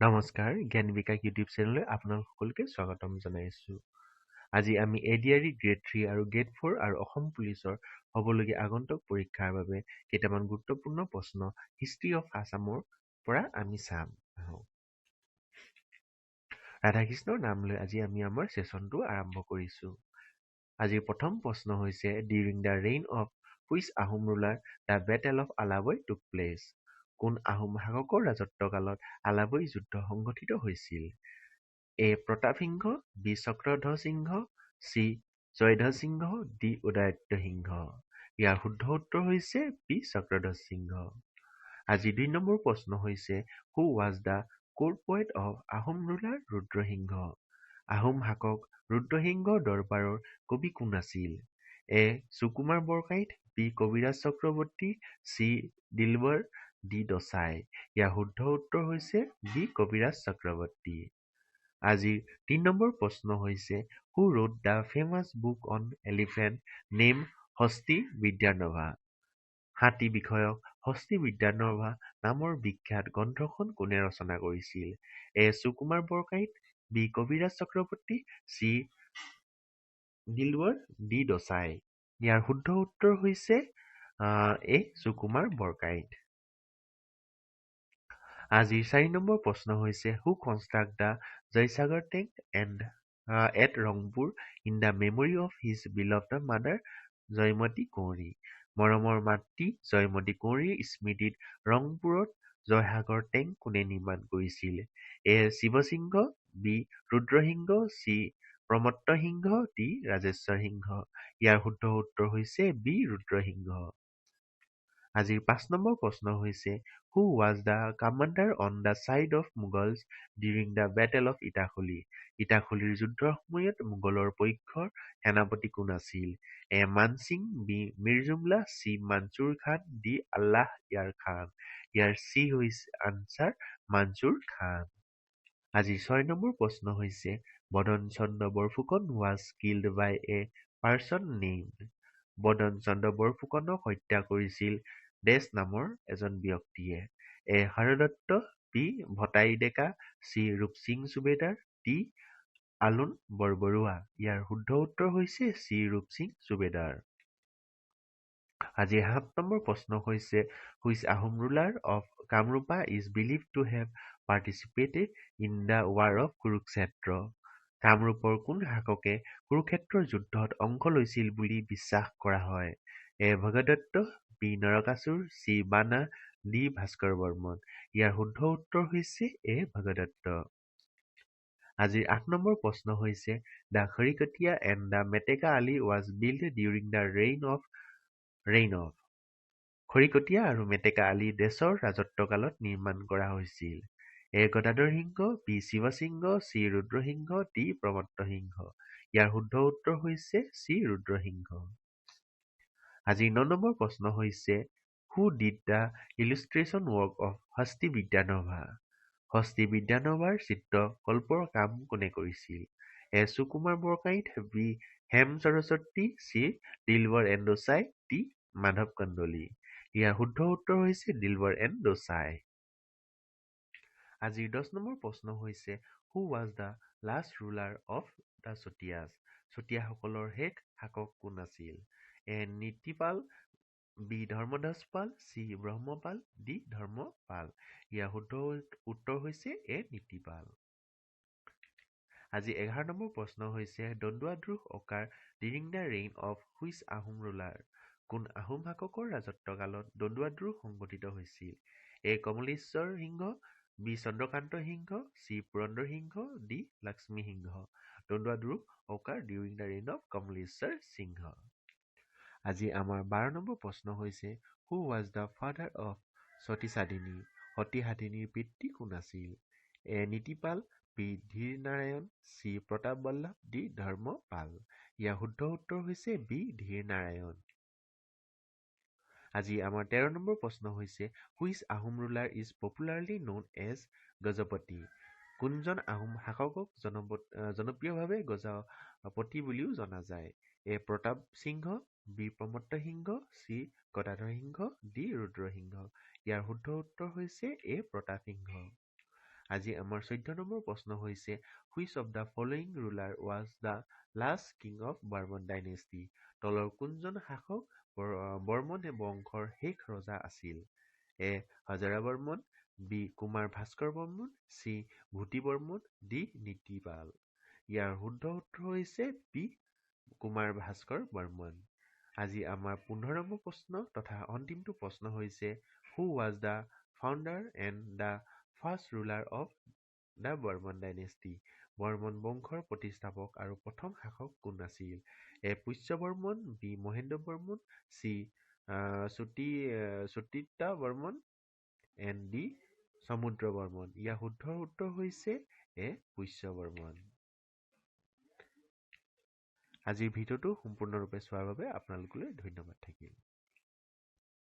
নমস্কাৰ, জ্ঞান বিকাশ ইউটিউব চেনেললৈ আপোনালোক সকলোকে স্বাগতম জনাইছোঁ। আজি আমি এডিআৰই গ্ৰেড 3 আৰু গ্ৰেড 4 আৰু অসম পুলিচৰ হ'বলগীয়া আগন্তুক পৰীক্ষাৰ বাবে কেইটামান গুৰুত্বপূৰ্ণ প্ৰশ্ন হিষ্ট্ৰী অফ আছামৰ পৰা আমি চাম। ৰাধাকৃষ্ণৰ নাম লৈ আজি আমি আমাৰ ছেছনটো আৰম্ভ কৰিছোঁ। আজিৰ প্ৰথম প্ৰশ্ন হৈছে during the reign of which Ahom ruler the battle of Alaboi took place. কোন আহোম শাসকৰ ৰাজত্বকালত আলাবৈ যুদ্ধ সংঘটিত হৈছিল? এ প্ৰতাপ সিংহ, বি চক্ৰধ্বজ সিংহ, চি জয়ধ্বজ সিংহ, ডি উদয়াদিত্য সিংহ। ইয়াৰ শুদ্ধ উত্তৰ হৈছে বি চক্ৰধ্বজ সিংহ। আজি ২ নম্বৰ প্ৰশ্ন হৈছে who was the court poet of Ahom ruler Rudrasingha. Ahom শাসক ৰুদ্ৰসিংহৰ দৰবাৰৰ কবি কোন আছিল? A Sukumar Barkaith, B Kabiraj Chakravarty, C Dilbar, D Dosai. ইয়াৰ শুদ্ধ উত্তৰ হৈছে বি কবিৰাজ চক্ৰৱৰ্তী। আজিৰ ৩ নম্বৰ প্ৰশ্ন হৈছে who wrote the famous book on elephant named Hasti বিদ্যানভা। হাতী বিষয়ক হস্তি বিদ্যানভা নামৰ বিখ্যাত গ্ৰন্থখন কোনে ৰচনা কৰিছিল? A Sukumar Barkaith, B Kabiraj Chakravarty, C Dilbar, D Dosai. ইয়াৰ শুদ্ধ উত্তৰ হৈছে এ সুকুমাৰ বৰকাইত। আজিৰ ৪ নম্বৰ প্ৰশ্ন হৈছে who construct the Joysagar tank and at Rangpur in the memory of his beloved mother Joymati Konwari. মৰমৰ মাতৃ জয়মতী কুঁৱৰীৰ স্মৃতিত ৰংপুৰত জয়সাগৰ টেংক কোনে নিৰ্মাণ কৰিছিল? এ শিৱসিংহ, বি ৰুদ্ৰসিংহ, চি প্ৰমত্ত সিংহ, ডি ৰাজেশ্বৰ সিংহ। ইয়াৰ শুদ্ধ উত্তৰ হৈছে বি ৰুদ্ৰসিংহ। আজিৰ ৫ নম্বৰ প্ৰশ্ন হৈছে who was the commander on the side of Mughals during the battle of Itakhuli. ইটাখুলিৰ যুদ্ধৰ সময়ত মোগলৰ পক্ষৰ সেনাপতি কোন আছিল? A Mansingh, B Mir Jumla, C Mansur Khan, D Allah Yar Khan. ইয়াৰ চি হৈছে আনচাৰ মানচুৰ খান। আজিৰ ৬ নম্বৰ প্ৰশ্ন হৈছে Badan Chandra Borphukan was killed by a person named. Badan Chandra বৰফুকনক হত্যা কৰিছিল ডেছ নামৰ এজন ব্যক্তিয়ে। A Haradatta, B ভটাই Deka, C Rupsingh Subedar, D Alon Borborua. ইয়াৰ শুদ্ধ উত্তৰ হৈছে চি ৰূপসিং সুবেদাৰ। আজিৰ ৭ নম্বৰ প্ৰশ্ন হৈছে which Ahom ruler of Kamarupa is believed to have participated in the war of Kurukshetra. কামৰূপৰ কোন শাসকে কুৰুক্ষেত্ৰৰ যুদ্ধত অংশ লৈছিল বুলি বিশ্বাস কৰা হয়? এ ভগদত্ত, বি নৰকাসুৰ, চি বানা, ডি ভাস্কৰ বৰ্মন। ইয়াৰ শুদ্ধ উত্তৰ হৈছে এ ভগদত্ত। আজিৰ ৮ নম্বৰ প্ৰশ্ন হৈছে the খৰিকটীয়া and the Meteka Ali was build during the reign of. Kharikatia আৰু মেটেকা আলি দেশৰ ৰাজত্বকালত নিৰ্মাণ কৰা হৈছিল? A Gadadhar Singha, B Sivasingha, C Rudrasingha, D Pramatta Singha. ইয়াৰ শুদ্ধ উত্তৰ হৈছে চি ৰুদ্ৰসিংহ। আজিৰ ৯ নম্বৰ প্ৰশ্ন হৈছে who did the illustration work of Hasti বিদ্যানভা। হস্তি বিদ্যানভাৰ চিত্ৰকল্পৰ কাম কোনে কৰিছিল? A Sukumar Barkaith, B Hem Saraswati, C Dilbar and Dosai, D Madhav Kandali. ইয়াৰ শুদ্ধ উত্তৰ হৈছে দিলবৰ এণ্ড দছাই। আজিৰ ১০ নম্বৰ প্ৰশ্ন হৈছে who was the last ruler of the Chutias. চতিয়াসকলৰ শেষ শাসক কোন আছিল? A Nitipal, B Dharmadas Pal, C Brahmapal, D Dharmapal. ইয়াৰ শুদ্ধ উত্তৰ হৈছে এ নীতিপাল। আজি ১১ নম্বৰ প্ৰশ্ন হৈছে Dandua Droh occur during the reign of which Ahom ruler. কোন আহোম শাসকৰ ৰাজত্বকালত দন্দুৱা দ্ৰোহ সংঘটিত হৈছিল? A Kamaleswar Singha, B Chandrakanta Singha, C Purandar Singha, D Lakshmi Singha. Dandua Droh occur during the reign of Kamaleswar Singha. আজি আমাৰ ১২ নম্বৰ প্ৰশ্ন হৈছে who was the father of Sati Sadhini. Sati সাধিনীৰ পিতৃ কোন আছিল? A Nitipal, B Dhir Narayan, C Pratap Ballabh, D Dharmapal. ইয়াৰ শুদ্ধ উত্তৰ হৈছে বি ধীৰ নাৰায়ণ। আজি আমাৰ ১৩ নম্বৰ প্ৰশ্ন হৈছে which Ahom ruler is popularly known as Gajapati. কোনজন আহোম শাসকক জনপ্ৰিয়ভাৱে গজপতি বুলিও জনা যায়? A Pratap Singha, B Pramatta Singha, C Gadadhar Singha, D Rudra Singha. ইয়াৰ শুদ্ধ উত্তৰ হৈছে এ প্ৰতাপ সিংহ। আজি আমাৰ 14 নম্বৰ প্ৰশ্ন হৈছে which of the following ruler was the last king of Barman dynasty? তলৰ কোনজন শাসক বৰ্মন বংশৰ শেষ ৰজা আছিল? A. Hajara Barman, B. Kumar Bhaskar Barman, C. Bhuti Barman, D. Nitipal. ইয়াৰ শুদ্ধ উত্তৰ হৈছে বি. কুমাৰ ভাস্কৰ বৰ্মন। আজি আমাৰ 15 নম্বৰ প্ৰশ্ন তথা অন্তিমটো প্ৰশ্ন হৈছে who was the founder and the first ruler of the Barman dynasty? Barman বংশৰ প্ৰতিষ্ঠাপক আৰু প্ৰথম শাসক কোন আছিল? A. Pushya Barman, B. Mahendra Barman, C. Sutita Barman, and D. Samudra Barman. ইয়াৰ শুদ্ধ উত্তৰ হৈছে এ. পুষ্য বৰ্মন। আজিৰ ভিডিঅ'টো সম্পূৰ্ণৰূপে চোৱাৰ বাবে আপোনালোকলৈ ধন্যবাদ থাকিল।